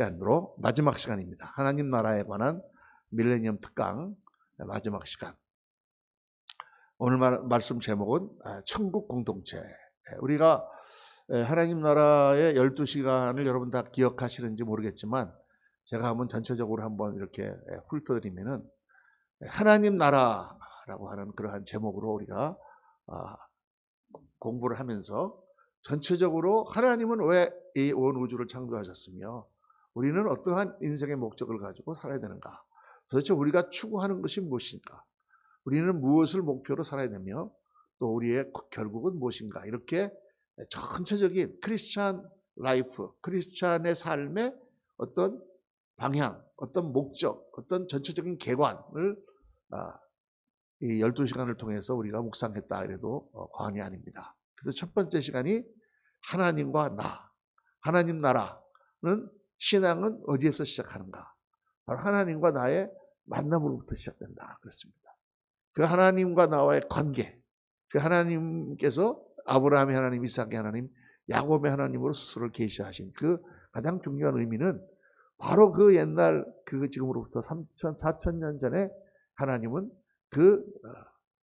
시간으로 마지막 시간입니다. 하나님 나라에 관한 밀레니엄 특강 마지막 시간. 오늘 말씀 제목은 천국 공동체. 우리가 하나님 나라의 12시간을 여러분 다 기억하시는지 모르겠지만 제가 한번 전체적으로 한번 이렇게 훑어드리면은 하나님 나라라고 하는 그러한 제목으로 우리가 공부를 하면서 전체적으로 하나님은 왜 이 온 우주를 창조하셨으며 우리는 어떠한 인생의 목적을 가지고 살아야 되는가? 도대체 우리가 추구하는 것이 무엇인가? 우리는 무엇을 목표로 살아야 되며 또 우리의 결국은 무엇인가? 이렇게 전체적인 크리스찬 라이프, 크리스찬의 삶의 어떤 방향, 어떤 목적, 어떤 전체적인 개관을 이 12시간을 통해서 우리가 묵상했다 이래도 과언이 아닙니다. 그래서 첫 번째 시간이 하나님과 나, 하나님 나라는 신앙은 어디에서 시작하는가? 바로 하나님과 나의 만남으로부터 시작된다. 그렇습니다. 그 하나님과 나와의 관계, 그 하나님께서 아브라함의 하나님, 이삭의 하나님, 야곱의 하나님으로 스스로를 계시하신 그 가장 중요한 의미는 바로 그 옛날 그 지금으로부터 4,000년 전에 하나님은 그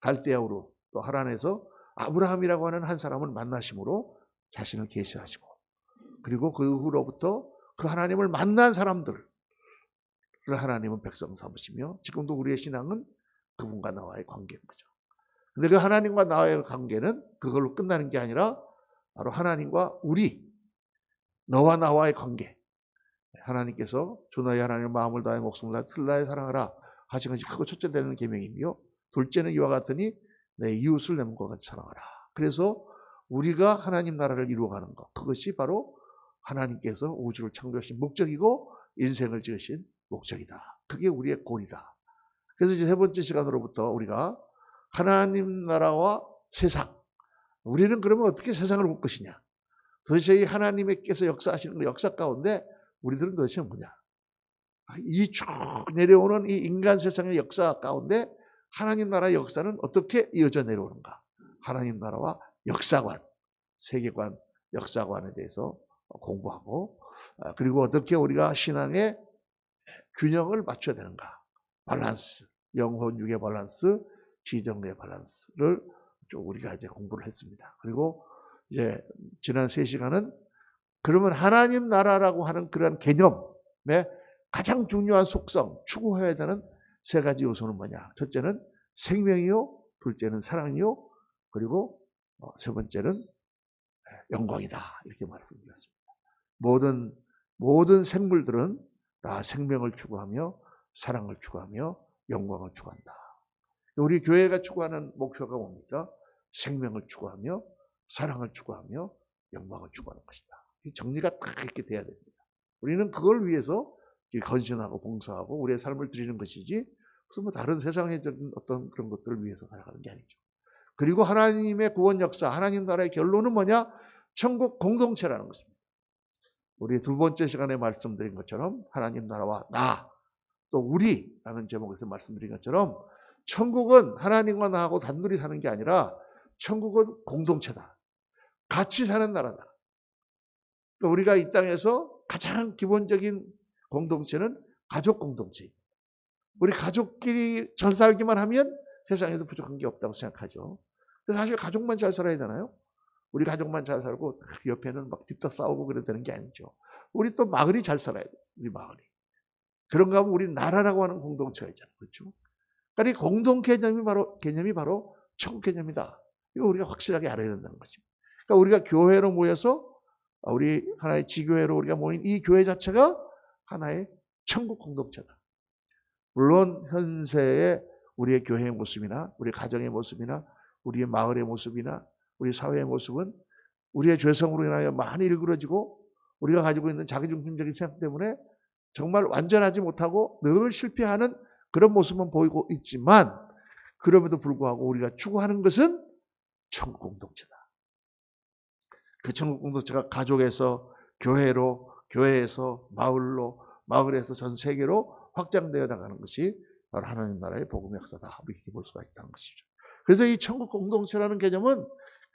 갈대아우로 또 하란에서 아브라함이라고 하는 한 사람을 만나심으로 자신을 계시하시고 그리고 그 후로부터 그 하나님을 만난 사람들을 하나님은 백성 삼으시며 지금도 우리의 신앙은 그분과 나와의 관계인 거죠. 근데 그 하나님과 나와의 관계는 그걸로 끝나는 게 아니라 바로 하나님과 우리, 너와 나와의 관계. 하나님께서 주 너희 하나님의 마음을 다해 목숨을 다해 틀 다해 사랑하라 하신 것이 크고 첫째 되는 계명이며 둘째는 이와 같으니 내 이웃을 내 몸과 같이 사랑하라. 그래서 우리가 하나님 나라를 이루어가는 것, 그것이 바로 하나님께서 우주를 창조하신 목적이고 인생을 지으신 목적이다. 그게 우리의 골이다. 그래서 이제 세 번째 시간으로부터 우리가 하나님 나라와 세상, 우리는 그러면 어떻게 세상을 볼 것이냐? 도대체 이 하나님께서 역사하시는 그 역사 가운데 우리들은 도대체 뭐냐? 이 쭉 내려오는 이 인간 세상의 역사 가운데 하나님 나라의 역사는 어떻게 이어져 내려오는가? 하나님 나라와 역사관, 세계관, 역사관에 대해서 공부하고 그리고 어떻게 우리가 신앙의 균형을 맞춰야 되는가? 밸런스, 영혼, 육의 밸런스, 지정의 밸런스를 쭉 우리가 이제 공부를 했습니다. 그리고 이제 지난 3시간은 그러면 하나님 나라라고 하는 그런 개념의 가장 중요한 속성, 추구해야 되는 세 가지 요소는 뭐냐? 첫째는 생명이요, 둘째는 사랑이요, 그리고 세 번째는 영광이다. 이렇게 말씀드렸습니다. 모든 생물들은 다 생명을 추구하며 사랑을 추구하며 영광을 추구한다. 우리 교회가 추구하는 목표가 뭡니까? 생명을 추구하며 사랑을 추구하며 영광을 추구하는 것이다. 정리가 딱 이렇게 돼야 됩니다. 우리는 그걸 위해서 헌신하고 봉사하고 우리의 삶을 드리는 것이지 무슨 뭐 다른 세상적인 어떤 그런 것들을 위해서 살아가는 게 아니죠. 그리고 하나님의 구원 역사, 하나님 나라의 결론은 뭐냐? 천국 공동체라는 것입니다. 우리 두 번째 시간에 말씀드린 것처럼 하나님 나라와 나, 또 우리라는 제목에서 말씀드린 것처럼 천국은 하나님과 나하고 단둘이 사는 게 아니라 천국은 공동체다. 같이 사는 나라다. 우리가 이 땅에서 가장 기본적인 공동체는 가족 공동체입니다. 우리 가족끼리 잘 살기만 하면 세상에도 부족한 게 없다고 생각하죠. 근데 사실 가족만 잘 살아야 되나요? 우리 가족만 잘 살고 그 옆에는 막 뒤따 싸우고 그래야 되는 게 아니죠. 우리 또 마을이 잘 살아야 돼요. 우리 마을이. 그런가 하면 우리 나라라고 하는 공동체가 있잖아요. 그렇죠? 그러니까 이 공동 개념이 바로 천국 개념이다. 이거 우리가 확실하게 알아야 된다는 것입니다. 그러니까 우리가 교회로 모여서 우리 하나의 지교회로 우리가 모인 이 교회 자체가 하나의 천국 공동체다. 물론 현세의 우리의 교회의 모습이나 우리 가정의 모습이나 우리의 마을의 모습이나 우리 사회의 모습은 우리의 죄성으로 인하여 많이 일그러지고 우리가 가지고 있는 자기중심적인 생각 때문에 정말 완전하지 못하고 늘 실패하는 그런 모습은 보이고 있지만 그럼에도 불구하고 우리가 추구하는 것은 천국 공동체다. 그 천국 공동체가 가족에서 교회로, 교회에서 마을로, 마을에서 전 세계로 확장되어 나가는 것이 바로 하나님 나라의 복음의 역사다. 이렇게 볼 수가 있다는 것이죠. 그래서 이 천국 공동체라는 개념은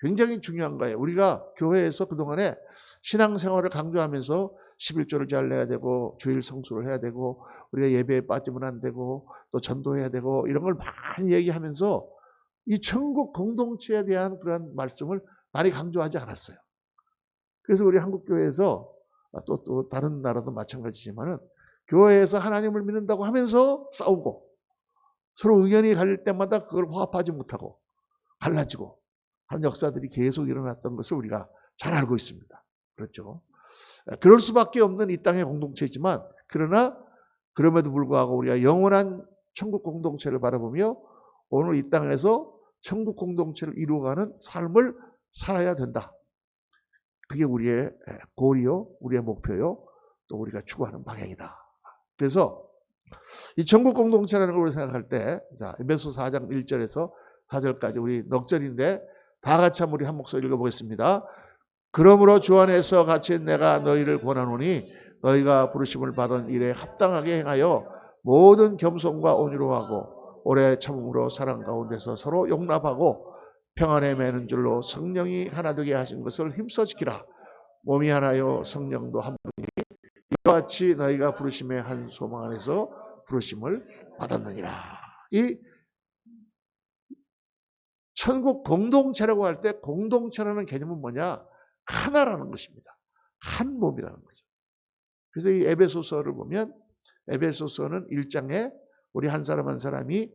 굉장히 중요한 거예요. 우리가 교회에서 그동안에 신앙생활을 강조하면서 11조를 잘 내야 되고 주일 성수를 해야 되고 우리가 예배에 빠지면 안 되고 또 전도해야 되고 이런 걸 많이 얘기하면서 이 천국 공동체에 대한 그런 말씀을 많이 강조하지 않았어요. 그래서 우리 한국교회에서 또 다른 나라도 마찬가지지만은 교회에서 하나님을 믿는다고 하면서 싸우고 서로 의견이 갈릴 때마다 그걸 화합하지 못하고 갈라지고 하는 역사들이 계속 일어났던 것을 우리가 잘 알고 있습니다. 그렇죠. 그럴 수밖에 없는 이 땅의 공동체이지만 그러나 그럼에도 불구하고 우리가 영원한 천국 공동체를 바라보며 오늘 이 땅에서 천국 공동체를 이루어가는 삶을 살아야 된다. 그게 우리의 고리요, 우리의 목표요, 또 우리가 추구하는 방향이다. 그래서 이 천국 공동체라는 걸 생각할 때, 에베소 4장 1절에서 4절까지 우리 넉절인데 다 같이 한번 우리 한 목소리 읽어보겠습니다. 그러므로 주 안에서 같이 내가 너희를 권하노니 너희가 부르심을 받은 일에 합당하게 행하여 모든 겸손과 온유로 하고 오래 참음으로 사랑 가운데서 서로 용납하고 평안에 매는 줄로 성령이 하나 되게 하신 것을 힘써 지키라. 몸이 하나요 성령도 한 분이니 이와 같이 너희가 부르심의 한 소망 안에서 부르심을 받았느니라. 이 천국 공동체라고 할 때 공동체라는 개념은 뭐냐? 하나라는 것입니다. 한 몸이라는 거죠. 그래서 이 에베소서를 보면 에베소서는 1장에 우리 한 사람 한 사람이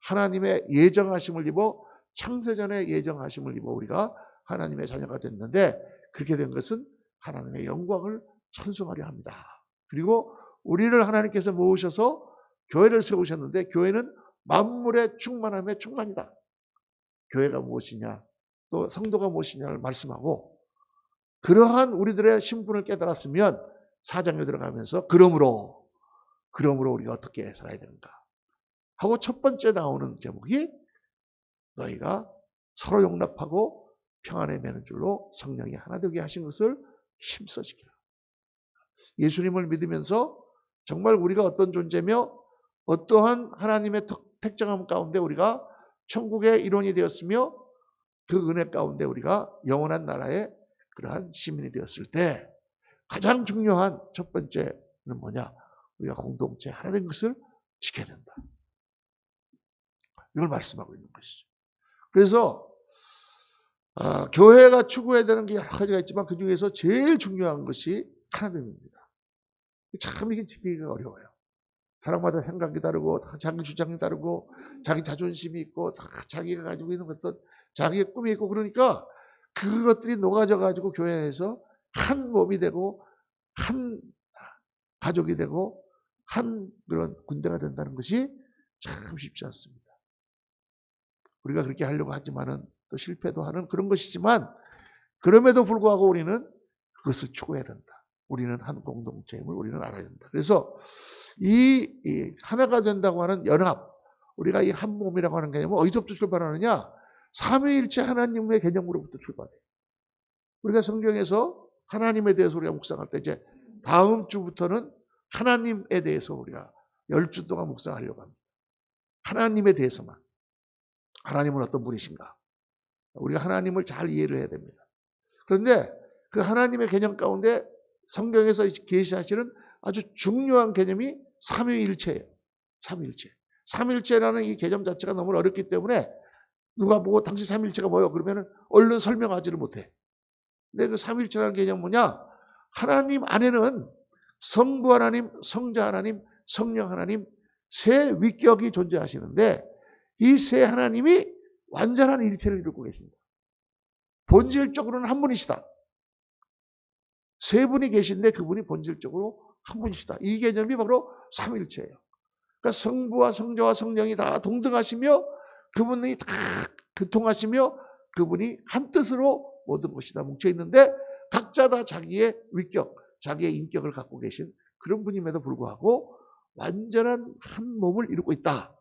하나님의 예정하심을 입어 창세전에 예정하심을 입어 우리가 하나님의 자녀가 됐는데 그렇게 된 것은 하나님의 영광을 찬송하려 합니다. 그리고 우리를 하나님께서 모으셔서 교회를 세우셨는데 교회는 만물의 충만함의 충만이다. 교회가 무엇이냐 또 성도가 무엇이냐를 말씀하고 그러한 우리들의 신분을 깨달았으면 4장에 들어가면서 그러므로 우리가 어떻게 살아야 되는가 하고 첫 번째 나오는 제목이 너희가 서로 용납하고 평안에 매는 줄로 성령이 하나 되게 하신 것을 힘써 지키라. 예수님을 믿으면서 정말 우리가 어떤 존재며 어떠한 하나님의 택정함 가운데 우리가 천국의 일원이 되었으며 그 은혜 가운데 우리가 영원한 나라의 그러한 시민이 되었을 때 가장 중요한 첫 번째는 뭐냐? 우리가 공동체 하나 된 것을 지켜야 된다. 이걸 말씀하고 있는 것이죠. 그래서 교회가 추구해야 되는 게 여러 가지가 있지만 그 중에서 제일 중요한 것이 하나됨입니다. 참 이게 지키기가 어려워요. 사람마다 생각이 다르고 자기 주장이 다르고 자기 자존심이 있고 다 자기가 가지고 있는 것도 자기의 꿈이 있고 그러니까 그것들이 녹아져 가지고 교회에서 한 몸이 되고 한 가족이 되고 한 그런 군대가 된다는 것이 참 쉽지 않습니다. 우리가 그렇게 하려고 하지만은 또 실패도 하는 그런 것이지만 그럼에도 불구하고 우리는 그것을 추구해야 된다. 우리는 한 공동체임을 우리는 알아야 된다. 그래서 이 하나가 된다고 하는 연합, 우리가 이 한 몸이라고 하는 개념은 어디서부터 출발하느냐? 삼위일체 하나님의 개념으로부터 출발해요. 우리가 성경에서 하나님에 대해서 우리가 묵상할 때 이제 다음 주부터는 하나님에 대해서 우리가 10주 동안 묵상하려고 합니다. 하나님에 대해서만. 하나님은 어떤 분이신가? 우리가 하나님을 잘 이해를 해야 됩니다. 그런데 그 하나님의 개념 가운데 성경에서 계시하시는 아주 중요한 개념이 삼위일체예요. 삼위일체. 삼위일체라는 이 개념 자체가 너무 어렵기 때문에 누가 보고 당시 삼위일체가 뭐예요? 그러면 얼른 설명하지를 못해. 근데 그 삼위일체라는 개념은 뭐냐? 하나님 안에는 성부 하나님, 성자 하나님, 성령 하나님 세 위격이 존재하시는데 이 세 하나님이 완전한 일체를 이루고 계십니다. 본질적으로는 한 분이시다. 세 분이 계신데 그분이 본질적으로 한 분이시다. 이 개념이 바로 삼위일체예요. 그러니까 성부와 성자와 성령이 다 동등하시며 그분이 다 교통하시며 그분이 한 뜻으로 모든 것이 다 뭉쳐 있는데 각자 다 자기의 위격, 자기의 인격을 갖고 계신 그런 분임에도 불구하고 완전한 한 몸을 이루고 있다.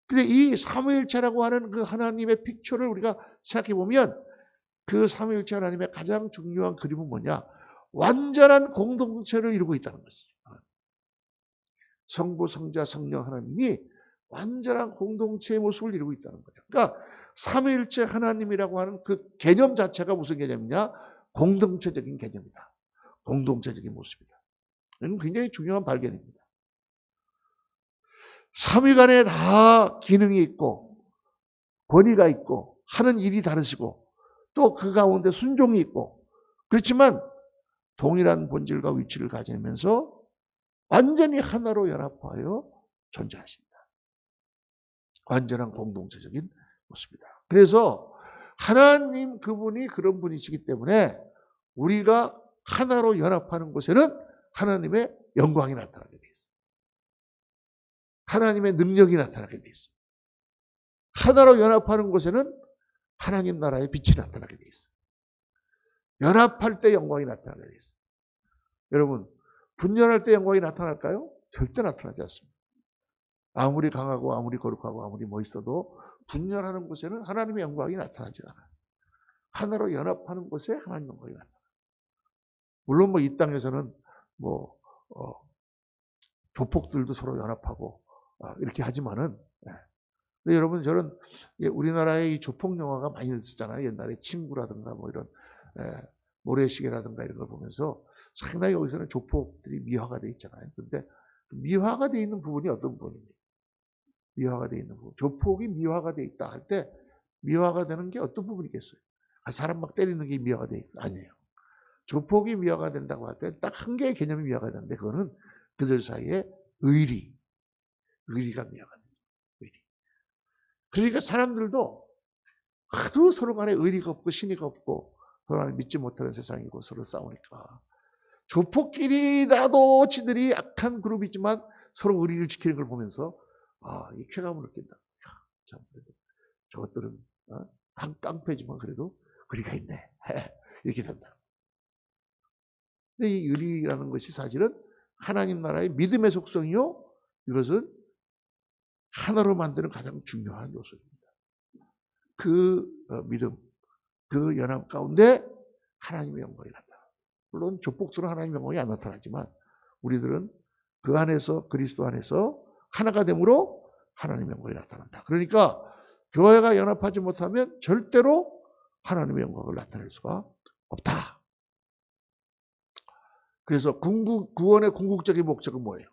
근데 이 삼위일체라고 하는 그 하나님의 픽처를 우리가 생각해 보면 그 삼위일체 하나님의 가장 중요한 그림은 뭐냐? 완전한 공동체를 이루고 있다는 것이죠. 성부, 성자, 성령 하나님이 완전한 공동체의 모습을 이루고 있다는 거죠. 그러니까 삼위일체 하나님이라고 하는 그 개념 자체가 무슨 개념이냐? 공동체적인 개념이다. 공동체적인 모습이다. 이건 굉장히 중요한 발견입니다. 삼위간에 다 기능이 있고 권위가 있고 하는 일이 다르시고 또 그 가운데 순종이 있고 그렇지만 동일한 본질과 위치를 가지면서 완전히 하나로 연합하여 존재하신다. 완전한 공동체적인 모습이다. 그래서 하나님 그분이 그런 분이시기 때문에 우리가 하나로 연합하는 곳에는 하나님의 영광이 나타나게 돼 있어요. 하나님의 능력이 나타나게 돼 있어요. 하나로 연합하는 곳에는 하나님 나라의 빛이 나타나게 돼 있어요. 연합할 때 영광이 나타나게 돼 있어요. 여러분, 분열할 때 영광이 나타날까요? 절대 나타나지 않습니다. 아무리 강하고 아무리 거룩하고 아무리 멋있어도 분열하는 곳에는 하나님의 영광이 나타나지 않아요. 하나로 연합하는 곳에 하나님의 영광이 나타나요. 물론 이 땅에서는 조폭들도 서로 연합하고 이렇게 하지만은 근데 여러분 저는 우리나라의 이 조폭 영화가 많이 있었잖아요. 옛날에 친구라든가 이런 모래시계라든가 이런 걸 보면서 상당히 여기서는 조폭들이 미화가 돼 있잖아요. 근데 미화가 돼 있는 부분이 어떤 부분입니까? 미화가 돼 있는 부분. 조폭이 미화가 돼 있다 할 때 미화가 되는 게 어떤 부분이겠어요? 사람 막 때리는 게 미화가 돼 있다. 아니에요. 조폭이 미화가 된다고 할 때 딱 한 개의 개념이 미화가 되는데 그거는 그들 사이에 의리가 미화가 돼요. 의리. 그러니까 사람들도 하도 서로 간에 의리가 없고 신의가 없고 서로 간에 믿지 못하는 세상이고 서로 싸우니까 조폭끼리라도 지들이 악한 그룹이지만 서로 의리를 지키는 걸 보면서 이 쾌감을 느낀다. 참 그래도 저것들은 한 깡패지만 그래도 의리가 있네. 이렇게 된다. 근데 이 의리라는 것이 사실은 하나님 나라의 믿음의 속성이요. 이것은 하나로 만드는 가장 중요한 요소입니다. 그 믿음, 그 연합 가운데 하나님의 영광이 나타나. 물론 조폭들은 하나님의 영광이 안 나타나지만 우리들은 그 안에서 그리스도 안에서 하나가 됨으로 하나님의 영광이 나타난다. 그러니까 교회가 연합하지 못하면 절대로 하나님의 영광을 나타낼 수가 없다. 그래서 구원의 궁극적인 목적은 뭐예요?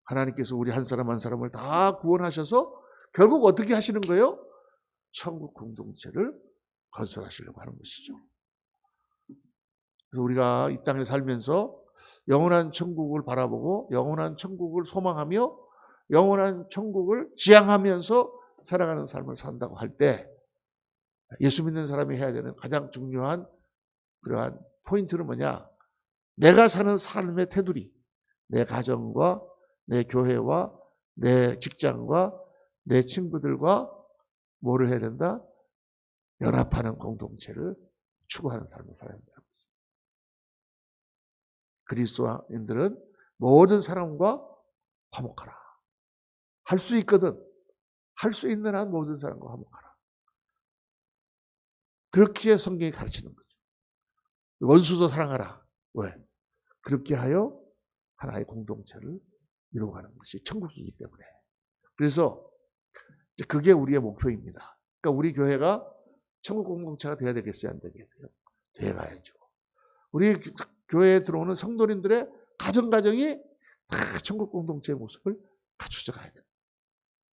하나님께서 우리 한 사람 한 사람을 다 구원하셔서 결국 어떻게 하시는 거예요? 천국 공동체를 건설하시려고 하는 것이죠. 그래서 우리가 이 땅에 살면서 영원한 천국을 바라보고 영원한 천국을 소망하며 영원한 천국을 지향하면서 살아가는 삶을 산다고 할 때 예수 믿는 사람이 해야 되는 가장 중요한 그러한 포인트는 뭐냐? 내가 사는 삶의 테두리, 내 가정과 내 교회와 내 직장과 내 친구들과 뭐를 해야 된다? 연합하는 공동체를 추구하는 삶을 살아야 된다. 그리스도인들은 모든 사람과 화목하라. 할 수 있거든. 할 수 있는 한 모든 사람과 화목하라. 그렇게 성경이 가르치는 거죠. 원수도 사랑하라. 왜? 그렇게 하여 하나의 공동체를 이루어가는 것이 천국이기 때문에. 그래서 그게 우리의 목표입니다. 그러니까 우리 교회가 천국 공동체가 돼야 되겠어요? 안 되겠어요? 돼가야죠. 우리 교회에 들어오는 성도님들의 가정이 다 천국 공동체의 모습을 갖추져 가야 돼요.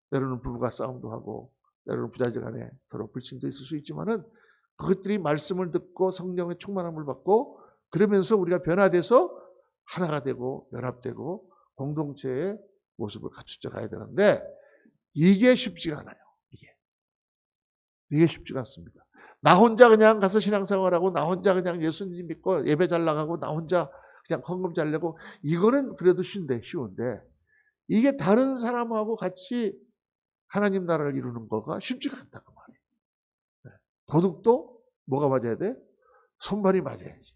때로는 부부가 싸움도 하고 때로는 부자들 간에 서로 불신도 있을 수 있지만은 그것들이 말씀을 듣고 성령의 충만함을 받고 그러면서 우리가 변화돼서 하나가 되고 연합되고 공동체의 모습을 갖추져 가야 되는데 이게 쉽지가 않아요. 이게 쉽지가 않습니다. 나 혼자 그냥 가서 신앙생활하고 나 혼자 그냥 예수님 믿고 예배 잘 나가고 나 혼자 그냥 헌금 잘 내고 이거는 그래도 쉬운데 이게 다른 사람하고 같이 하나님 나라를 이루는 거가 쉽지가 않다고 말이에요. 도둑도 뭐가 맞아야 돼? 손발이 맞아야지.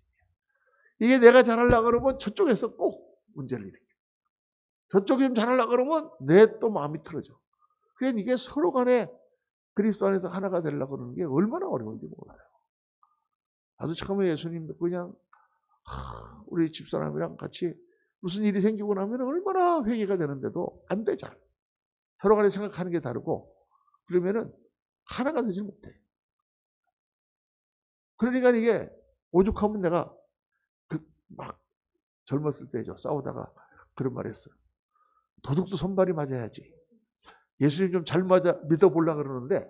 이게 내가 잘하려고 그러면 저쪽에서 꼭 문제를 일으켜. 저쪽이 좀 잘하려고 그러면 내 또 마음이 틀어져. 그러니까 이게 서로 간에 그리스도 안에서 하나가 되려고 그러는 게 얼마나 어려운지 몰라요. 나도 처음에 예수님 믿고 그냥 우리 집사람이랑 같이 무슨 일이 생기고 나면 얼마나 회개가 되는데도 안 돼, 잘. 서로 간에 생각하는 게 다르고 그러면은 하나가 되지 못해. 그러니까 이게 오죽하면 내가 막 젊었을 때죠. 싸우다가 그런 말 했어요. 도둑도 손발이 맞아야지. 예수님 좀 잘 믿어보려고 그러는데,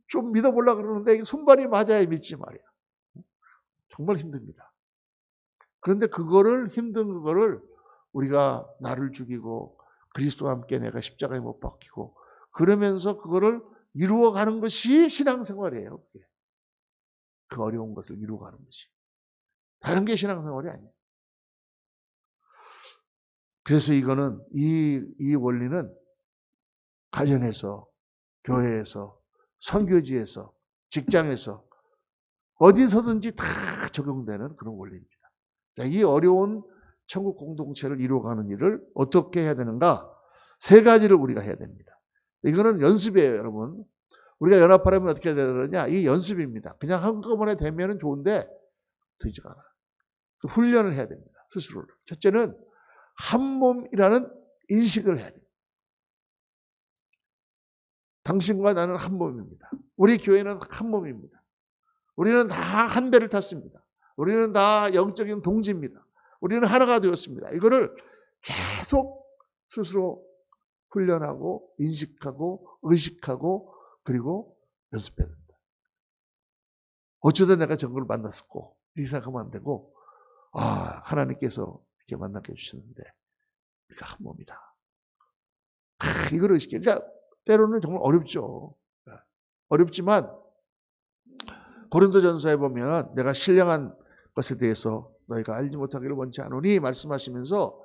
좀 믿어보려고 그러는데 손발이 맞아야 믿지 말이야. 정말 힘듭니다. 그런데 힘든 그거를 우리가 나를 죽이고 그리스도와 함께 내가 십자가에 못 박히고 그러면서 그거를 이루어가는 것이 신앙생활이에요. 그게. 그 어려운 것을 이루어가는 것이. 다른 게 신앙생활이 아니에요. 그래서 이거는 이 원리는 가정에서, 교회에서, 선교지에서, 직장에서 어디서든지 다 적용되는 그런 원리입니다. 자, 이 어려운 천국 공동체를 이루어가는 일을 어떻게 해야 되는가? 3가지를 우리가 해야 됩니다. 이거는 연습이에요, 여러분. 우리가 연합하려면 어떻게 해야 되느냐? 이게 연습입니다. 그냥 한꺼번에 되면 좋은데 되지가 않아요. 훈련을 해야 됩니다. 스스로를. 첫째는 한 몸이라는 인식을 해야 됩니다. 당신과 나는 한 몸입니다. 우리 교회는 한 몸입니다. 우리는 다 한 배를 탔습니다. 우리는 다 영적인 동지입니다. 우리는 하나가 되었습니다. 이거를 계속 스스로 훈련하고 인식하고 의식하고 그리고 연습해야 됩니다. 어쩌다 내가 정글을 만났었고 이렇게 생각하면 안 되고 하나님께서 이렇게 만나게 해주셨는데 우리가 한 몸이다. 이걸 의식해. 그러니까 때로는 정말 어렵죠. 어렵지만 고린도전서에 보면 내가 신령한 것에 대해서 너희가 알지 못하기를 원치 않으니 말씀하시면서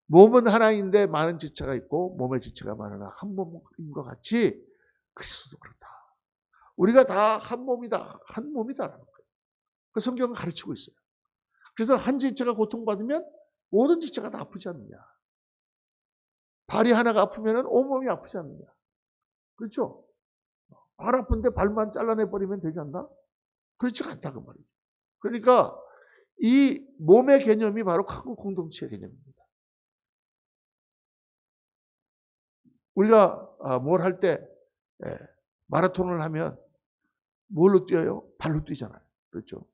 몸은 하나인데 많은 지체가 있고 몸의 지체가 많으나 한 몸인 것 같이 그리스도도 그렇다. 우리가 다 한 몸이다. 한 몸이다라는 거예요. 그 성경은 가르치고 있어요. 그래서 한 지체가 고통받으면 모든 지체가 다 아프지 않느냐. 발이 하나가 아프면 온몸이 아프지 않느냐. 그렇죠? 발 아픈데 발만 잘라내버리면 되지 않나? 그렇지 않다 그 말이죠. 그러니까 이 몸의 개념이 바로 한국 공동체의 개념입니다. 우리가 뭘 할 때 마라톤을 하면 뭘로 뛰어요? 발로 뛰잖아요. 그렇죠?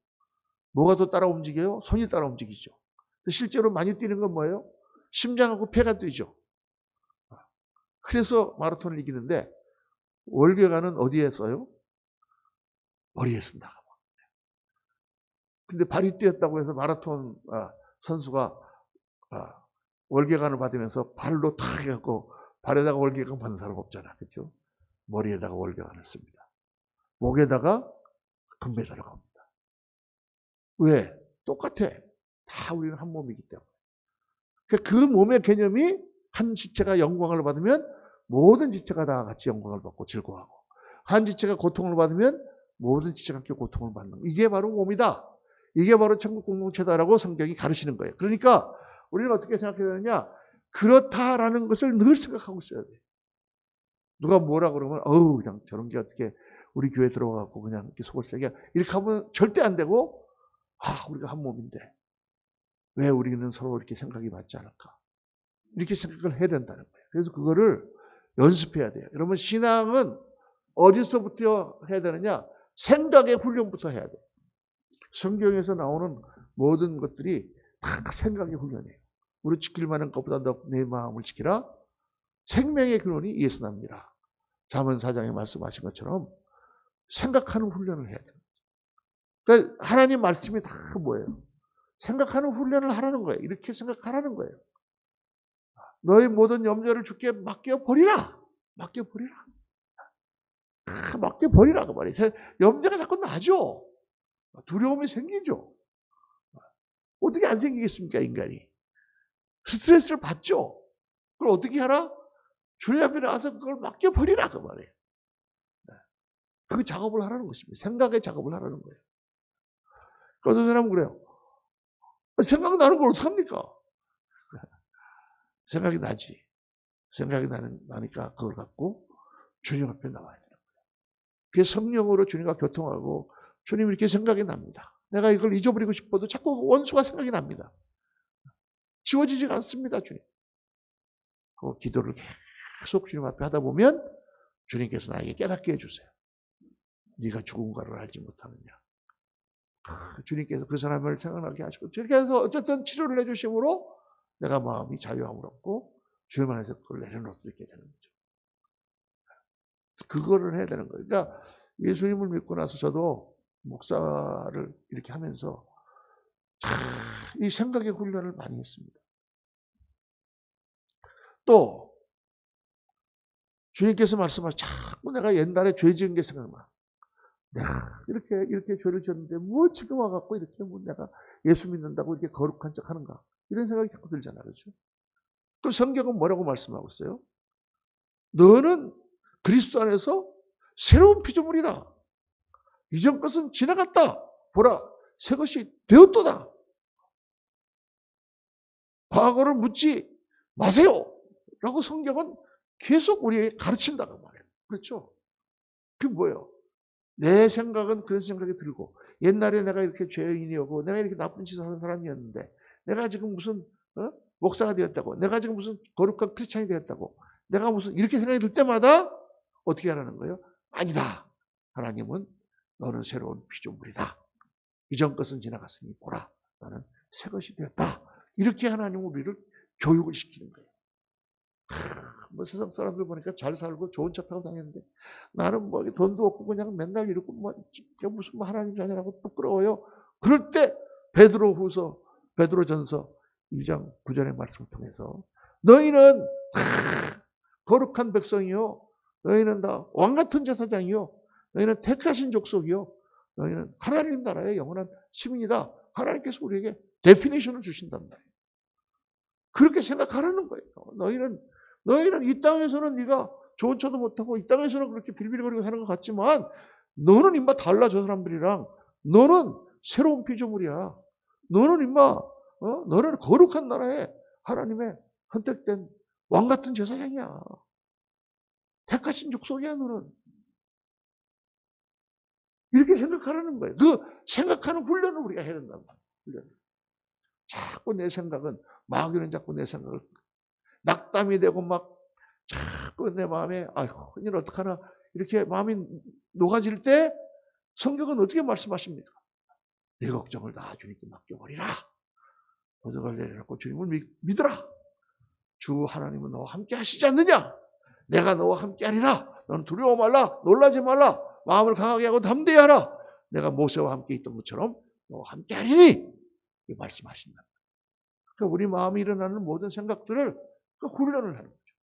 뭐가 더 따라 움직여요? 손이 따라 움직이죠. 실제로 많이 뛰는 건 뭐예요? 심장하고 폐가 뛰죠. 그래서 마라톤을 이기는데 월계관은 어디에 써요? 머리에 쓴다. 근데 발이 뛰었다고 해서 마라톤 선수가 월계관을 받으면서 발로 탁 해갖고 발에다가 월계관 받는 사람 없잖아. 그렇죠? 머리에다가 월계관을 씁니다. 목에다가 금메달을 갑니다. 왜? 똑같아. 다 우리는 한 몸이기 때문에. 그 몸의 개념이 한 지체가 영광을 받으면 모든 지체가 다 같이 영광을 받고 즐거워하고 한 지체가 고통을 받으면 모든 지체가 함께 고통을 받는 이게 바로 몸이다. 이게 바로 천국 공동체다라고 성경이 가르치는 거예요. 그러니까 우리는 어떻게 생각해야 되느냐? 그렇다라는 것을 늘 생각하고 있어야 돼요. 누가 뭐라 그러면 그냥 저런 게 어떻게 우리 교회 들어가고 그냥 이렇게 속을 새게 이렇게 하면 절대 안 되고 우리가 한 몸인데 왜 우리는 서로 이렇게 생각이 맞지 않을까? 이렇게 생각을 해야 된다는 거예요. 그래서 그거를 연습해야 돼요. 여러분 신앙은 어디서부터 해야 되느냐? 생각의 훈련부터 해야 돼요. 성경에서 나오는 모든 것들이 다 생각의 훈련이에요. 우리 지킬 만한 것보다 더 내 마음을 지키라. 생명의 근원이 이에서 납니다. 잠언 4장에 말씀하신 것처럼 생각하는 훈련을 해야 돼요. 그러니까 하나님 말씀이 다 뭐예요? 생각하는 훈련을 하라는 거예요. 이렇게 생각하라는 거예요. 너의 모든 염려를 주께 맡겨버리라. 맡겨버리라. 맡겨버리라 그 말이에요. 염려가 자꾸 나죠. 두려움이 생기죠. 어떻게 안 생기겠습니까, 인간이? 스트레스를 받죠. 그걸 어떻게 하라? 주님 앞에 나와서 그걸 맡겨버리라 그 말이에요. 그 작업을 하라는 것입니다. 생각의 작업을 하라는 거예요. 어떤 사람은 그래요. 생각 나는 걸 어떡합니까? 생각이 나지. 생각이 나니까 그걸 갖고 주님 앞에 나와야 되는 거예요. 그게 성령으로 주님과 교통하고 주님 이렇게 생각이 납니다. 내가 이걸 잊어버리고 싶어도 자꾸 원수가 생각이 납니다. 지워지지가 않습니다, 주님. 그 기도를 계속 주님 앞에 하다 보면 주님께서 나에게 깨닫게 해주세요. 네가 죽은 거를 알지 못하느냐. 주님께서 그 사람을 생각나게 하시고 저렇게 해서 어쨌든 치료를 해주심으로 내가 마음이 자유함을 얻고 주님 안에서 그걸 내려놓을 수 있게 되는 거죠. 그거를 해야 되는 거예요. 그러니까 예수님을 믿고 나서 저도 목사를 이렇게 하면서 이 생각의 훈련을 많이 했습니다. 또 주님께서 말씀하시고 자꾸 내가 옛날에 죄 지은 게 생각나. 내가 이렇게 죄를 지었는데 뭐 지금 와갖고 이렇게 뭐 내가 예수 믿는다고 이렇게 거룩한 척 하는가. 이런 생각이 자꾸 들잖아요. 그렇죠? 그 성경은 뭐라고 말씀하고 있어요? 너는 그리스도 안에서 새로운 피조물이라. 이전 것은 지나갔다. 보라, 새 것이 되었도다. 과거를 묻지 마세요. 라고 성경은 계속 우리에게 가르친다고 말해요. 그렇죠? 그게 뭐예요? 내 생각은 그런 생각이 들고 옛날에 내가 이렇게 죄인이었고 내가 이렇게 나쁜 짓을 하는 사람이었는데 내가 지금 무슨 목사가 되었다고 내가 지금 무슨 거룩한 크리스찬이 되었다고 내가 무슨 이렇게 생각이 들 때마다 어떻게 하라는 거예요? 아니다. 하나님은 너는 새로운 피조물이다. 이전 것은 지나갔으니 보라. 너는 새 것이 되었다. 이렇게 하나님은 우리를 교육을 시키는 거예요. 뭐 세상 사람들 보니까 잘 살고 좋은 차 타고 다니는데 나는 뭐 돈도 없고 그냥 맨날 이러고 뭐 무슨 하나님 자녀라고 부끄러워요. 그럴 때 베드로전서 2장 9절의 말씀을 통해서 너희는 거룩한 백성이요. 너희는 다 왕같은 제사장이요. 너희는 택하신 족속이요. 너희는 하나님 나라의 영원한 시민이다. 하나님께서 우리에게 데피니션을 주신단 말이에요. 그렇게 생각하라는 거예요. 너희는 이 땅에서는 네가 좋은 차도 못하고 이 땅에서는 그렇게 빌빌거리고 사는 것 같지만 너는 임마 달라 저 사람들이랑. 너는 새로운 피조물이야. 너는 임마 너는 거룩한 나라에 하나님의 선택된 왕같은 제사장이야. 택하신 족속이야 너는. 이렇게 생각하라는 거예요. 그 생각하는 훈련을 우리가 해야 된단 말이에요. 자꾸 내 생각은 마귀는 자꾸 내 생각을 낙담이 되고 막 자꾸 내 마음에 아이고 이일 어떡하나 이렇게 마음이 녹아질 때 성경은 어떻게 말씀하십니까? 내 걱정을 다 주님께 맡겨버리라. 도적을 내려놓고 주님을 믿으라. 주 하나님은 너와 함께 하시지 않느냐? 내가 너와 함께 하리라. 너는 두려워 말라. 놀라지 말라. 마음을 강하게 하고 담대히 하라. 내가 모세와 함께 있던 것처럼 너와 함께 하리니. 이 말씀하신다. 그러니까 우리 마음에 일어나는 모든 생각들을 훈련을 하는 거죠.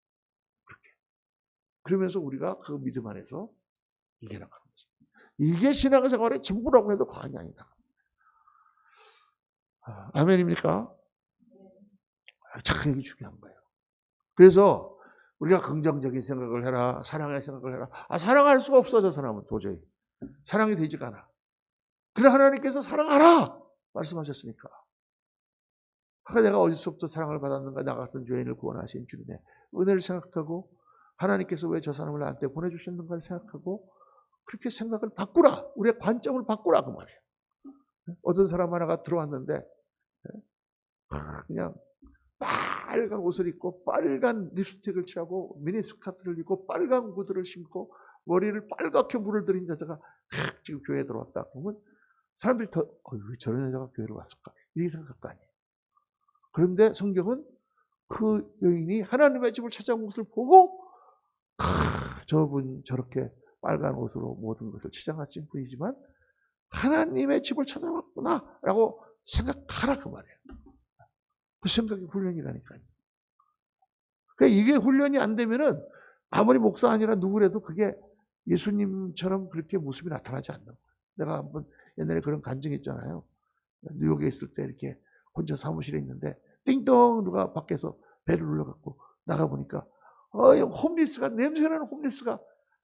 그렇게. 그러면서 우리가 그 믿음 안에서 이겨나가는 것입니다. 이게 신앙생활의 전부라고 해도 과언이 아니다. 아멘입니까? 참 이게 중요한 거예요. 그래서 우리가 긍정적인 생각을 해라. 사랑의 생각을 해라. 사랑할 수가 없어 저 사람은 도저히. 사랑이 되지가 않아. 그래 하나님께서 사랑하라 말씀하셨으니까. 내가 어디서부터 사랑을 받았는가. 나 같은 죄인을 구원하신 주님의 은혜를 생각하고 하나님께서 왜 저 사람을 나한테 보내주셨는가를 생각하고 그렇게 생각을 바꾸라. 우리의 관점을 바꾸라 그 말이에요. 어떤 사람 하나가 들어왔는데 그냥 빨간 옷을 입고 빨간 립스틱을 칠하고 미니스커트를 입고 빨간 구두를 신고 머리를 빨갛게 물을 들인 여자가 지금 교회에 들어왔다. 그러면 사람들이 왜 저런 여자가 교회로 왔을까? 이렇게 생각할 거 아니에요. 그런데 성경은 그 여인이 하나님의 집을 찾아온 것을 보고 저분 저렇게 빨간 옷으로 모든 것을 치장하신 분이지만 하나님의 집을 찾아왔구나 라고 생각하라 그 말이에요. 그 생각이 훈련이라니까요. 그러니까 이게 훈련이 안 되면은 아무리 목사 아니라 누구라도 그게 예수님처럼 그렇게 모습이 나타나지 않는 거예요. 내가 한번 옛날에 그런 간증이 있잖아요. 뉴욕에 있을 때 이렇게 혼자 사무실에 있는데 띵동 누가 밖에서 배를 눌러갖고 나가보니까 홈리스가 냄새나는 홈리스가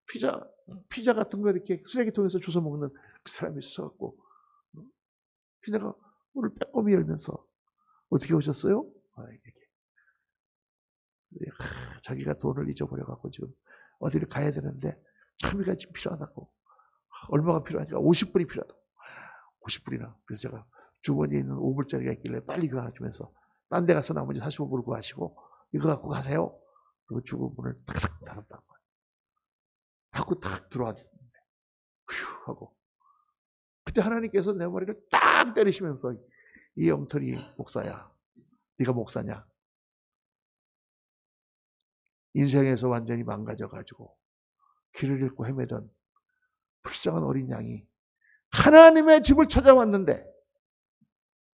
피자 같은 거 이렇게 쓰레기통에서 주워 먹는 그 사람이 있어갖고 피자가 문을 빼꼼히 열면서 어떻게 오셨어요? 자기가 돈을 잊어버려갖고 지금 어디를 가야 되는데 참이가 지금 필요하다고. 얼마가 필요하니까 50불이 필요하다고. 50불이나. 그래서 제가 주머니에 있는 5불짜리가 있길래 빨리 그거 주면서 딴 데 가서 나머지 45불 구하시고 이거 갖고 가세요. 그리고 주고 문을 탁 닫았다고. 닫고 탁 들어왔는데 휴 하고 그때 하나님께서 내 머리를 딱 때리시면서 이 엉터리 목사야. 네가 목사냐? 인생에서 완전히 망가져가지고 길을 잃고 헤매던 불쌍한 어린 양이 하나님의 집을 찾아왔는데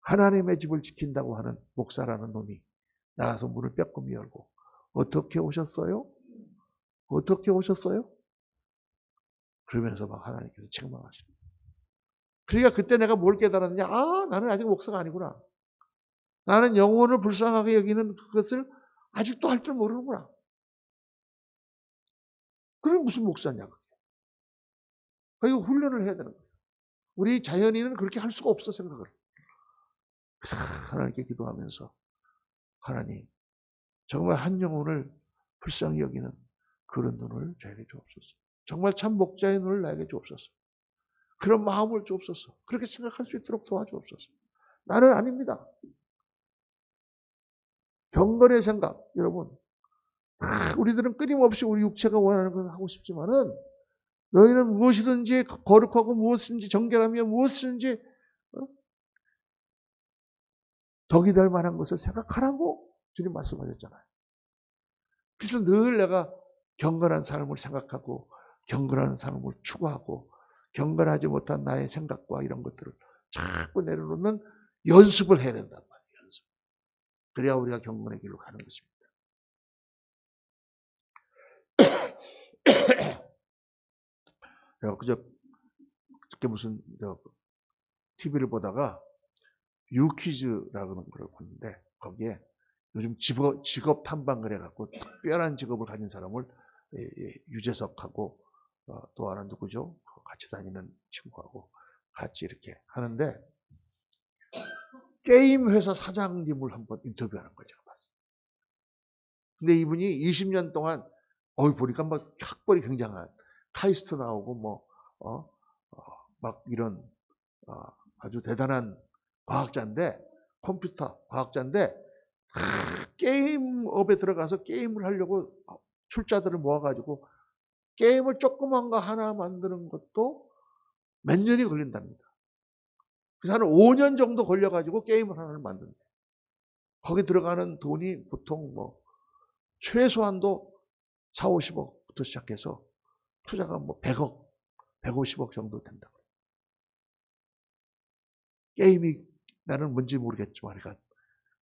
하나님의 집을 지킨다고 하는 목사라는 놈이 나가서 문을 빼꼼히 열고 어떻게 오셨어요? 어떻게 오셨어요? 그러면서 막 하나님께서 책망하십니다. 그러니까 그때 내가 뭘 깨달았느냐? 아, 나는 아직 목사가 아니구나. 나는 영혼을 불쌍하게 여기는 그것을 아직도 할 줄 모르는구나. 그럼 무슨 목사냐? 이거 훈련을 해야 되는 거예요. 우리 자연인은 그렇게 할 수가 없어 생각을. 그래서 하나님께 기도하면서 하나님 정말 한 영혼을 불쌍히 여기는 그런 눈을 저에게 주옵소서. 정말 참 목자의 눈을 나에게 주옵소서. 그런 마음을 주옵소서. 그렇게 생각할 수 있도록 도와주옵소서. 나는 아닙니다. 경건의 생각, 여러분. 우리들은 끊임없이 우리 육체가 원하는 것을 하고 싶지만은 너희는 무엇이든지 거룩하고 무엇이든지 정결하며 무엇이든지 덕이 될 만한 것을 생각하라고 주님 말씀하셨잖아요. 그래서 늘 내가 경건한 삶을 생각하고 경건한 삶을 추구하고 경건하지 못한 나의 생각과 이런 것들을 자꾸 내려놓는 연습을 해야 된단 말이에요. 연습. 그래야 우리가 경건의 길로 가는 것입니다. 그저께 무슨 TV를 보다가 유퀴즈라는 걸 보는데 거기에 요즘 직업 탐방을 해갖고 특별한 직업을 가진 사람을 유재석하고 또 하나 누구죠? 같이 다니는 친구하고 같이 이렇게 하는데 게임 회사 사장님을 한번 인터뷰하는 걸 제가 봤어요. 근데 이분이 20년 동안 보니까 막 학벌이 굉장한 카이스트 나오고 막 이런 아주 대단한 과학자인데 컴퓨터 과학자인데 게임업에 들어가서 게임을 하려고 출자들을 모아가지고 게임을 조그만 거 하나 만드는 것도 몇 년이 걸린답니다. 그래서 한 5년 정도 걸려가지고 게임을 하나를 만든대요. 거기 들어가는 돈이 보통 최소한도 4, 50억부터 시작해서 투자가 100억, 150억 정도 된다고. 게임이 나는 뭔지 모르겠지만 그러니까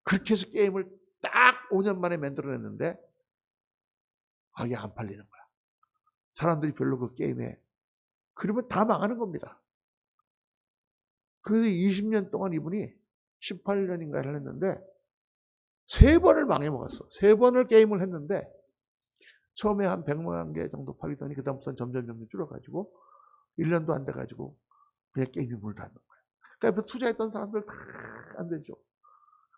그렇게 해서 게임을 딱 5년 만에 만들어냈는데 이게 안 팔리는 거야. 사람들이 별로 그 게임에 그러면 다 망하는 겁니다. 그래서 20년 동안 이분이 18년인가를 했는데 3번을 망해먹었어. 3번을 게임을 했는데 처음에 한 100만 개 정도 팔리더니 그 다음부터는 점점 줄어가지고 1년도 안 돼가지고 그냥 게임이 물 닿는 거야. 그러니까 투자했던 사람들 다 안 되죠.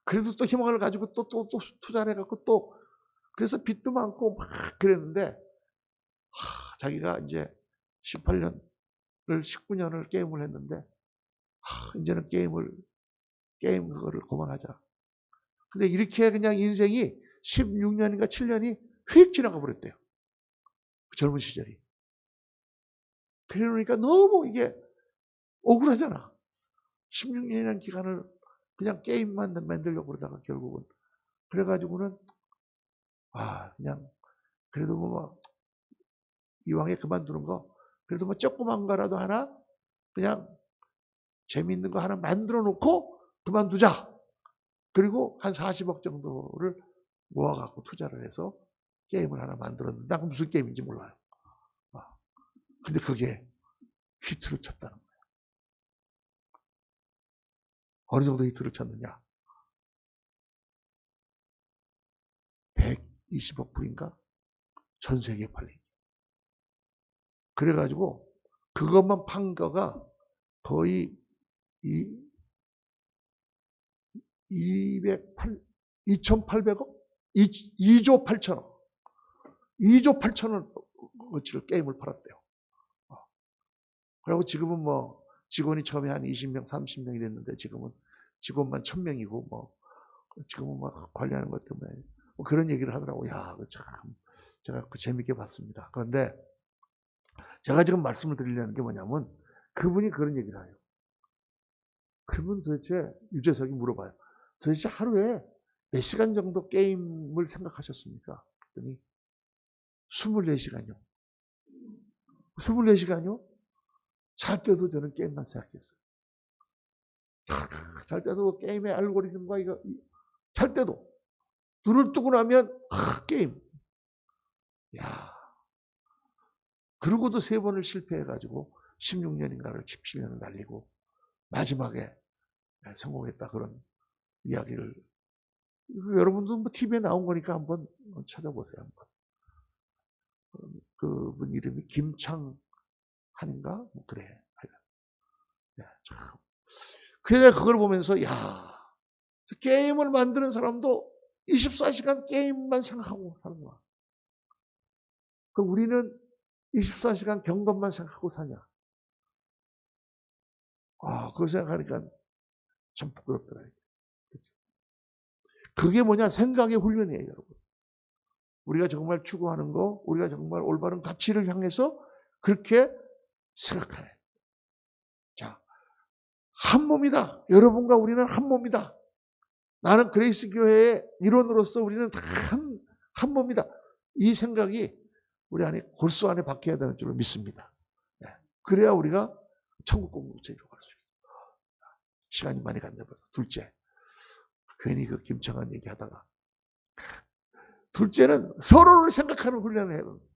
그래도 또 희망을 가지고 또 투자를 해갖고 또 그래서 빚도 많고 막 그랬는데 자기가 이제 18년을 19년을 게임을 했는데 이제는 게임 그거를 그만하자. 근데 이렇게 그냥 인생이 16년인가 7년이 휙 지나가 버렸대요. 그 젊은 시절이. 그러니까 너무 이게 억울하잖아. 16년이라는 기간을 그냥 게임만 만들려고 그러다가 결국은. 그래가지고는, 그냥, 그래도 이왕에 그만두는 거, 그래도 조그만 거라도 하나, 그냥 재미있는 거 하나 만들어 놓고 그만두자. 그리고 한 40억 정도를 모아갖고 투자를 해서 게임을 하나 만들었는데, 나 무슨 게임인지 몰라요. 근데 그게 히트를 쳤다는 거예요. 어느 정도 히트를 쳤느냐? 120억 불인가? 전 세계에 팔린. 그래가지고 그것만 판 거가 거의 2,800억? 2조 8천억. 2조 8천억어치를 게임을 팔았대요. 그리고 지금은 직원이 처음에 한 20명, 30명이 됐는데 지금은 직원만 1,000명이고 지금은 관리하는 것 때문에 그런 얘기를 하더라고요. 참 제가 재밌게 봤습니다. 그런데 제가 지금 말씀을 드리려는 게 뭐냐면 그분이 그런 얘기를 해요. 그러면 도대체 유재석이 물어봐요. 도대체 하루에 몇 시간 정도 게임을 생각하셨습니까? 그랬더니 24시간이요. 24시간이요? 잘 때도 저는 게임만 생각했어요. 잘 때도 게임의 알고리즘과 이거 잘 때도 눈을 뜨고 나면 게임. 야, 그러고도 3번을 실패해가지고 16년인가를 17년을 날리고 마지막에 성공했다 그런 이야기를 여러분도 뭐 TV에 나온 거니까 한번 찾아보세요. 한번. 그분 이름이 김창한인가? 뭐 그래. 네, 참. 그래서 그걸 보면서 야 게임을 만드는 사람도 24시간 게임만 생각하고 사는 거야. 그 우리는 24시간 경건만 생각하고 사냐. 그거 생각하니까 참 부끄럽더라고요. 그게 뭐냐? 생각의 훈련이에요, 여러분. 우리가 정말 추구하는 거, 우리가 정말 올바른 가치를 향해서 그렇게 생각하네. 자, 한 몸이다. 여러분과 우리는 한 몸이다. 나는 그레이스 교회의 일원으로서 우리는 다 한 몸이다. 이 생각이 우리 안에 골수 안에 박혀야 되는 줄로 믿습니다. 네. 그래야 우리가 천국 공동체로 갈 수 있어요. 시간이 많이 갔네. 둘째, 괜히 그 김창한 얘기하다가 둘째는 서로를 생각하는 훈련을 해야 됩니다.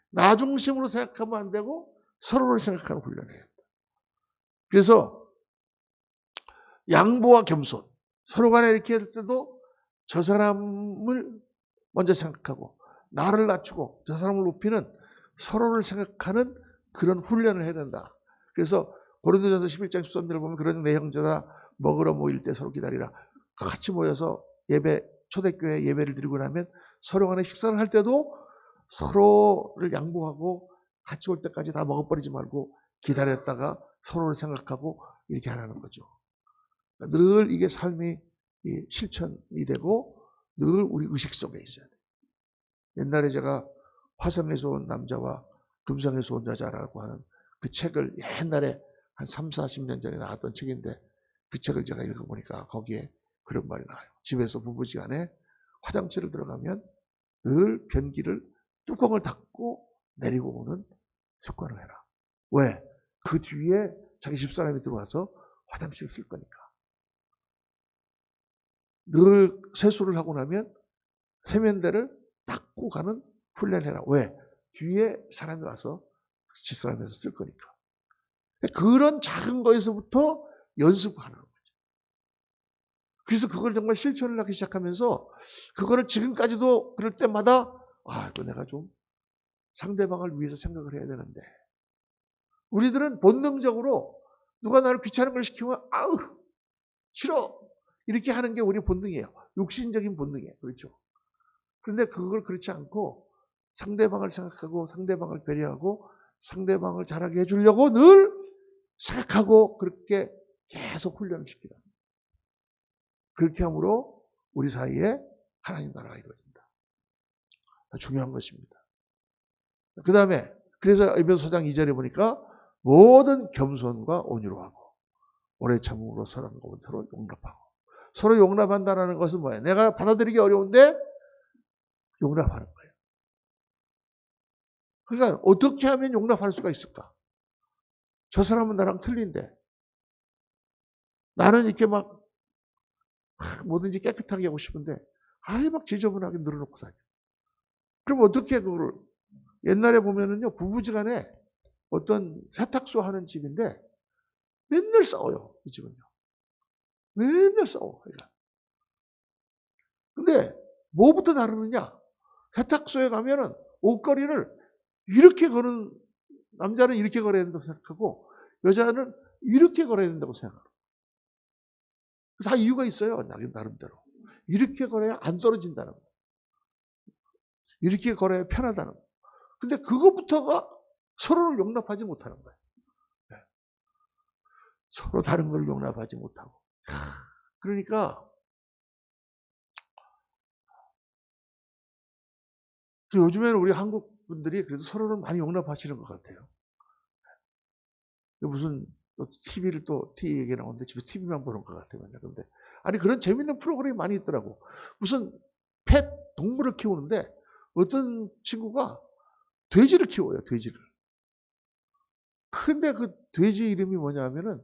나 중심으로 생각하면 안 되고 서로를 생각하는 훈련을 해야 됩니다. 그래서 양보와 겸손. 서로 간에 이렇게 할 때도 저 사람을 먼저 생각하고 나를 낮추고 저 사람을 높이는 서로를 생각하는 그런 훈련을 해야 된다. 그래서 고린도전서 11장 13절을 보면 그런 내 형제다 먹으러 모일 때 서로 기다리라. 같이 모여서 예배 초대교회 예배를 드리고 나면 서로 간에 식사를 할 때도 서로를 양보하고 같이 올 때까지 다 먹어버리지 말고 기다렸다가 서로를 생각하고 이렇게 하라는 거죠. 늘 이게 삶이 실천이 되고 늘 우리 의식 속에 있어야 돼요. 옛날에 제가 화성에서 온 남자와 금성에서 온 여자라고 하는 그 책을 옛날에 한 3, 40년 전에 나왔던 책인데 그 책을 제가 읽어보니까 거기에 그런 말이 나와요. 집에서 부부지간에 화장실을 들어가면 늘 변기를 뚜껑을 닫고 내리고 오는 습관을 해라. 왜? 그 뒤에 자기 집사람이 들어와서 화장실을 쓸 거니까. 늘 세수를 하고 나면 세면대를 닦고 가는 훈련을 해라. 왜? 뒤에 사람이 와서 집사람에서 쓸 거니까. 그런 작은 거에서부터 연습하는 거죠. 그래서 그걸 정말 실천을 하기 시작하면서 그거를 지금까지도 그럴 때마다 이거 내가 좀 상대방을 위해서 생각을 해야 되는데 우리들은 본능적으로 누가 나를 귀찮은 걸 시키면 아우 싫어 이렇게 하는 게 우리 본능이에요. 육신적인 본능이에요. 그렇죠? 그런데 그걸 그렇지 않고 상대방을 생각하고 상대방을 배려하고 상대방을 잘하게 해주려고 늘 생각하고 그렇게 계속 훈련을 시키다. 그렇게 함으로 우리 사이에 하나님 나라가 이루어진다. 중요한 것입니다. 그 다음에 그래서 에베소 4장 2절에 보니까 모든 겸손과 온유로 하고 오래 참음으로 서로 용납하고 서로 용납한다는 것은 뭐예요? 내가 받아들이기 어려운데 용납하는 거예요. 그러니까 어떻게 하면 용납할 수가 있을까? 저 사람은 나랑 틀린데 나는 이렇게 막 뭐든지 깨끗하게 하고 싶은데 막 지저분하게 늘어놓고 다녀. 그럼 어떻게 그걸 옛날에 보면은요 부부지간에 어떤 세탁소 하는 집인데 맨날 싸워요. 이 집은요. 맨날 싸워. 그러니까. 근데 뭐부터 다루느냐? 세탁소에 가면은 옷걸이를 이렇게 거는 남자는 이렇게 걸어야 된다고 생각하고 여자는 이렇게 걸어야 된다고 생각해요. 다 이유가 있어요. 나름대로. 이렇게 걸어야 안 떨어진다는 거. 이렇게 걸어야 편하다는 거. 근데 그것부터가 서로를 용납하지 못하는 거예요. 네. 서로 다른 걸 용납하지 못하고. 그러니까 요즘에는 우리 한국 분들이 그래도 서로를 많이 용납하시는 것 같아요. 무슨 또 TV를 또 TV 얘기 나오는데 집에서 TV만 보는 것 같아요. 그런데 아니 그런 재밌는 프로그램이 많이 있더라고. 무슨 펫 동물을 키우는데 어떤 친구가 돼지를 키워요. 돼지를. 근데 그 돼지 이름이 뭐냐면은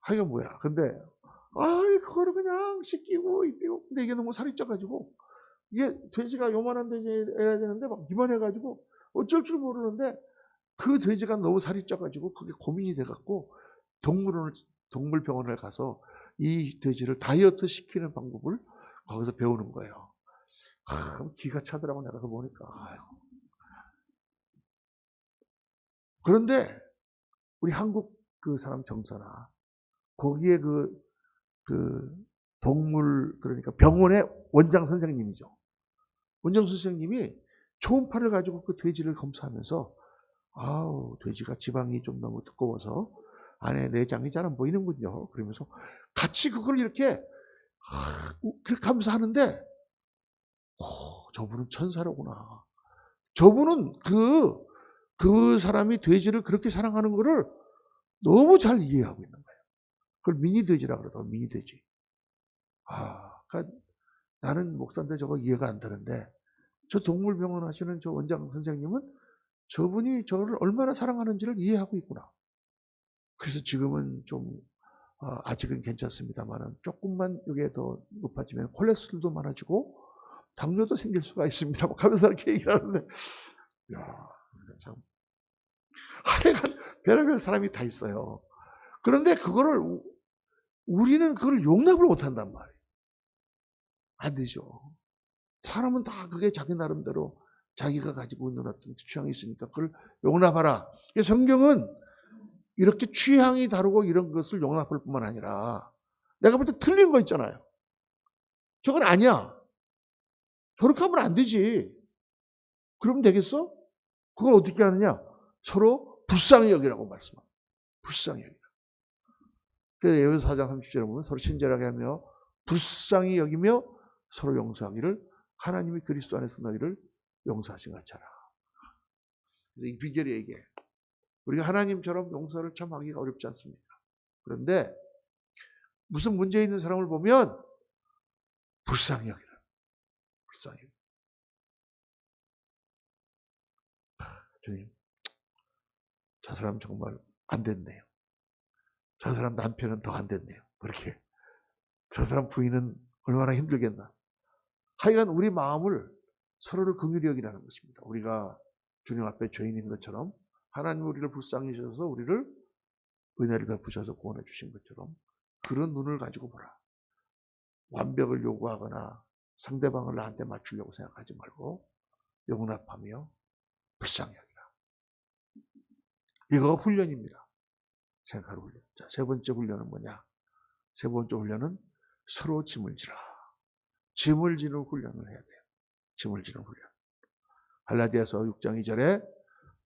하여간 뭐야. 근데 그거를 그냥 씻기고 입히고 근데 이게 너무 살이 쪄가지고 이게 돼지가 요만한 돼지여야 되는데 막 이만해가지고 어쩔 줄 모르는데 그 돼지가 너무 살이 쪄가지고 그게 고민이 돼갖고 동물병원을 가서 이 돼지를 다이어트 시키는 방법을 거기서 배우는 거예요. 기가 차더라고 내가 그거 보니까. 그런데 우리 한국 그 사람 정서나 거기에 그 동물 그러니까 병원의 원장 선생님이죠. 원장 선생님이 초음파를 가지고 그 돼지를 검사하면서 돼지가 지방이 좀 너무 두꺼워서 안에 내장이 잘 안 보이는군요. 그러면서 같이 그걸 이렇게 그렇게 하면서 하는데 저분은 천사로구나. 저분은 그 사람이 돼지를 그렇게 사랑하는 거를 너무 잘 이해하고 있는 거예요. 그걸 미니 돼지라고 그러더라고요. 미니 돼지. 그러니까 나는 목사인데 저거 이해가 안 되는데 저 동물병원 하시는 저 원장 선생님은 저분이 저를 얼마나 사랑하는지를 이해하고 있구나. 그래서 지금은 좀 아직은 괜찮습니다만 조금만 이게 더 높아지면 콜레스테롤도 많아지고 당뇨도 생길 수가 있습니다. 막 하면서 이렇게 얘기를 하는데 참 하여간 별의별 사람이 다 있어요. 그런데 우리는 그걸 용납을 못한단 말이에요. 안 되죠. 사람은 다 그게 자기 나름대로 자기가 가지고 있는 어떤 취향이 있으니까 그걸 용납하라. 성경은 이렇게 취향이 다르고 이런 것을 용납할 뿐만 아니라 내가 볼 때 틀린 거 있잖아요. 저건 아니야. 저렇게 하면 안 되지. 그러면 되겠어? 그걸 어떻게 하느냐? 서로 불쌍히 여기라고 말씀합니다. 불쌍히 여기라. 그래서 예배서 4장 30절에 보면 서로 친절하게 하며 불쌍히 여기며 서로 용서하기를 하나님이 그리스도 안에서 너희를 용서하신 것처럼. 그래서 이 비결이 이게 우리가 하나님처럼 용서를 참 하기가 어렵지 않습니다. 그런데 무슨 문제 있는 사람을 보면 불쌍히 여기라. 불쌍히. 주님, 저 사람 정말 안 됐네요. 저 사람 남편은 더 안 됐네요. 그렇게. 저 사람 부인은 얼마나 힘들겠나. 하여간 우리 마음을 서로를 긍휼히 여기라는 것입니다. 우리가 주님 앞에 죄인인 것처럼 하나님 우리를 불쌍히 여셔서 우리를 은혜를 베푸셔서 구원해 주신 것처럼 그런 눈을 가지고 보라. 완벽을 요구하거나 상대방을 나한테 맞추려고 생각하지 말고 용납하며 불쌍히 여기라. 이거가 훈련입니다. 생각하는 훈련. 자, 세 번째 훈련은 뭐냐? 세 번째 훈련은 서로 짐을 지라. 짐을 지는 훈련을 해야 돼요. 짐을 지는 훈련. 갈라디아서 6장 2절에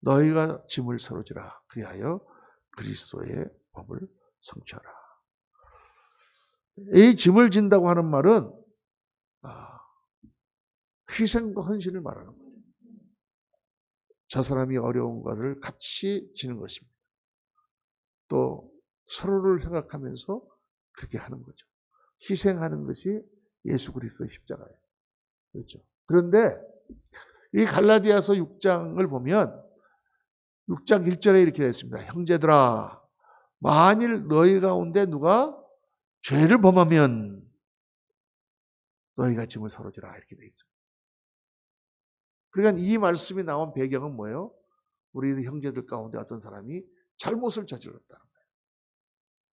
너희가 짐을 서로 지라. 그리하여 그리스도의 법을 성취하라. 이 짐을 진다고 하는 말은 희생과 헌신을 말하는 거죠. 저 사람이 어려운 것을 같이 지는 것입니다. 또 서로를 생각하면서 그렇게 하는 거죠. 희생하는 것이 예수 그리스도의 십자가예요. 그렇죠. 그런데 이 갈라디아서 6장을 보면 6장 1절에 이렇게 되어 있습니다. 형제들아, 만일 너희 가운데 누가 죄를 범하면 너희가 짐을 서로 지라 이렇게 되어 있어요. 그러니까 이 말씀이 나온 배경은 뭐예요? 우리 형제들 가운데 어떤 사람이 잘못을 저질렀다는 거예요.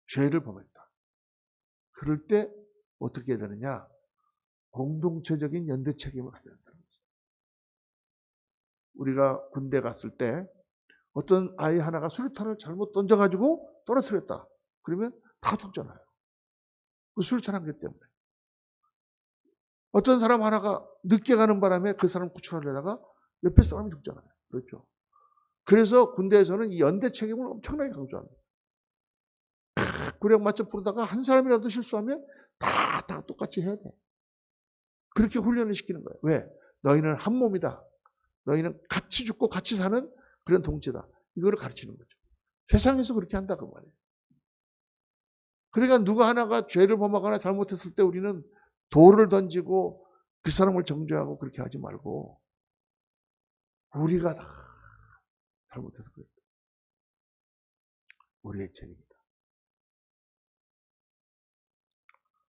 죄를 범했다. 그럴 때 어떻게 해야 되느냐? 공동체적인 연대 책임을 가져야 된다는 거죠. 우리가 군대 갔을 때 어떤 아이 하나가 수류탄을 잘못 던져가지고 떨어뜨렸다. 그러면 다 죽잖아요. 그 수류탄 한 개 때문에. 어떤 사람 하나가 늦게 가는 바람에 그 사람 구출하려다가 옆에 사람이 죽잖아요. 그렇죠. 그래서 군대에서는 이 연대 책임을 엄청나게 강조합니다. 구령 맞춰 부르다가 한 사람이라도 실수하면 다 똑같이 해야 돼. 그렇게 훈련을 시키는 거예요. 왜? 너희는 한 몸이다. 너희는 같이 죽고 같이 사는 그런 통치다. 이거를 가르치는 거죠. 세상에서 그렇게 한다 그 말이에요. 그러니까 누가 하나가 죄를 범하거나 잘못했을 때 우리는 돌을 던지고 그 사람을 정죄하고 그렇게 하지 말고 우리가 다 잘못해서 그랬다. 우리의 죄입니다.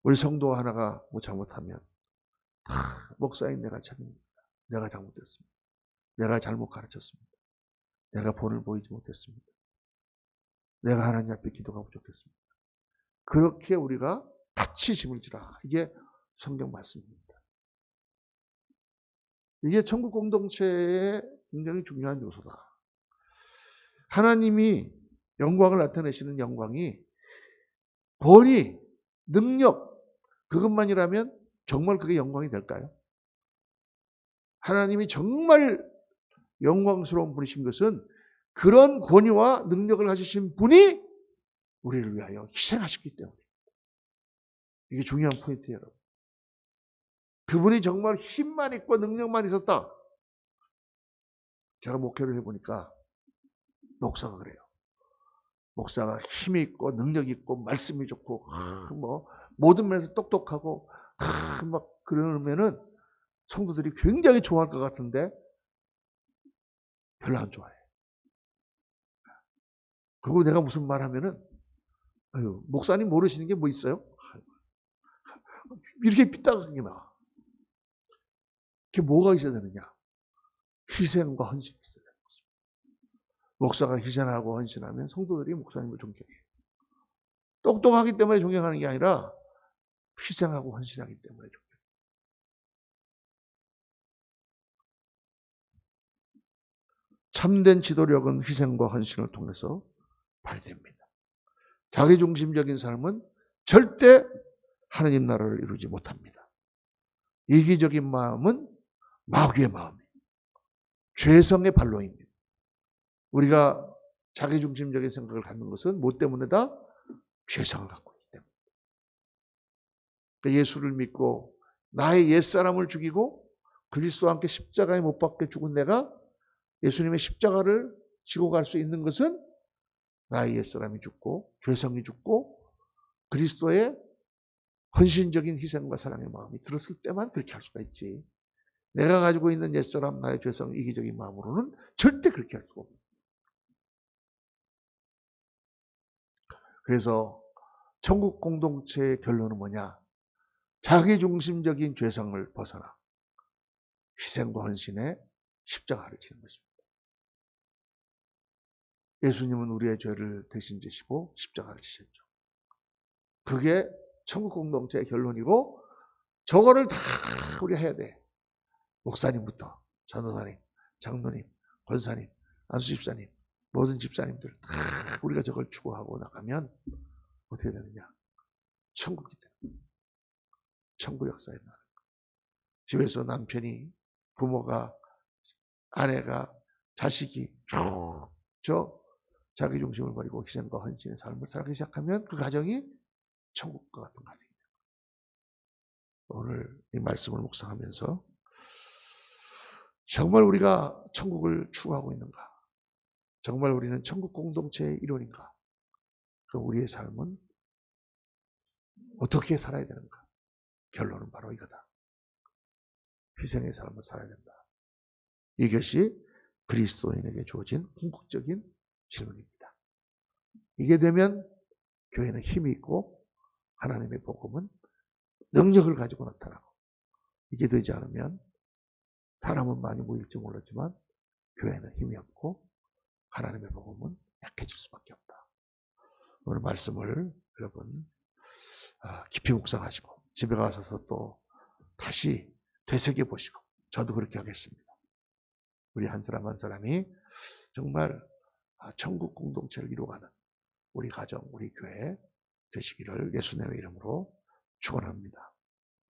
우리 성도 하나가 뭐 잘못하면 목사인 내가 책임입니다. 내가 잘못했습니다. 내가 잘못 가르쳤습니다. 내가 본을 보이지 못했습니다. 내가 하나님 앞에 기도가 부족했습니다. 그렇게 우리가 같이 짐을 지라. 이게 성경 말씀입니다. 이게 천국 공동체의 굉장히 중요한 요소다. 하나님이 영광을 나타내시는 영광이 권위, 능력 그것만이라면 정말 그게 영광이 될까요? 하나님이 정말 영광스러운 분이신 것은 그런 권위와 능력을 가지신 분이 우리를 위하여 희생하셨기 때문에 이게 중요한 포인트예요. 여러분. 그분이 정말 힘만 있고 능력만 있었다. 제가 목회를 해보니까 목사가 그래요. 목사가 힘이 있고 능력이 있고 말씀이 좋고 뭐 모든 면에서 똑똑하고 막 그러면은 성도들이 굉장히 좋아할 것 같은데 별로 안 좋아해. 그리고 내가 무슨 말 하면은 목사님 모르시는 게 뭐 있어요? 이렇게 삐딱한 게 나와. 그게 뭐가 있어야 되느냐? 희생과 헌신이 있어야 되는 거죠. 목사가 희생하고 헌신하면 성도들이 목사님을 존경해요. 똑똑하기 때문에 존경하는 게 아니라 희생하고 헌신하기 때문에 존경해요. 참된 지도력은 희생과 헌신을 통해서 발휘됩니다. 자기중심적인 삶은 절대 하나님 나라를 이루지 못합니다. 이기적인 마음은 마귀의 마음이에요. 죄성의 발로입니다. 우리가 자기중심적인 생각을 갖는 것은 뭐 때문에다? 죄성을 갖고 있기 때문에. 그러니까 예수를 믿고 나의 옛사람을 죽이고 그리스도와 함께 십자가에 못 박혀 죽은 내가 예수님의 십자가를 지고 갈 수 있는 것은 나의 옛사람이 죽고 죄성이 죽고 그리스도의 헌신적인 희생과 사랑의 마음이 들었을 때만 그렇게 할 수가 있지. 내가 가지고 있는 옛사람 나의 죄성 이기적인 마음으로는 절대 그렇게 할 수가 없어요. 그래서 천국 공동체의 결론은 뭐냐? 자기중심적인 죄성을 벗어나 희생과 헌신의 십자가를 지는 것입니다. 예수님은 우리의 죄를 대신 지시고 십자가를 지셨죠. 그게 천국 공동체의 결론이고 저거를 다 우리가 해야 돼. 목사님부터 전도사님, 장로님, 권사님, 안수집사님, 모든 집사님들 다 우리가 저걸 추구하고 나가면 어떻게 되느냐? 천국이 됩니다. 천국 역사에 나가는 거예요. 집에서 남편이, 부모가, 아내가, 자식이 쭉 자기 중심을 버리고 희생과 헌신의 삶을 살기 시작하면 그 가정이 천국과 같은 가정이 됩니다. 오늘 이 말씀을 묵상하면서 정말 우리가 천국을 추구하고 있는가? 정말 우리는 천국 공동체의 일원인가? 그럼 우리의 삶은 어떻게 살아야 되는가? 결론은 바로 이거다. 희생의 삶을 살아야 된다. 이것이 그리스도인에게 주어진 궁극적인 질문입니다. 이게 되면 교회는 힘이 있고 하나님의 복음은 능력을 가지고 나타나고 이게 되지 않으면 사람은 많이 모일지 몰랐지만 교회는 힘이 없고 하나님의 복음은 약해질 수밖에 없다. 오늘 말씀을 여러분 깊이 묵상하시고 집에 가셔서 또 다시 되새겨 보시고 저도 그렇게 하겠습니다. 우리 한 사람 한 사람이 정말 천국 공동체를 이루어가는 우리 가정, 우리 교회 되시기를 예수님의 이름으로 축원합니다.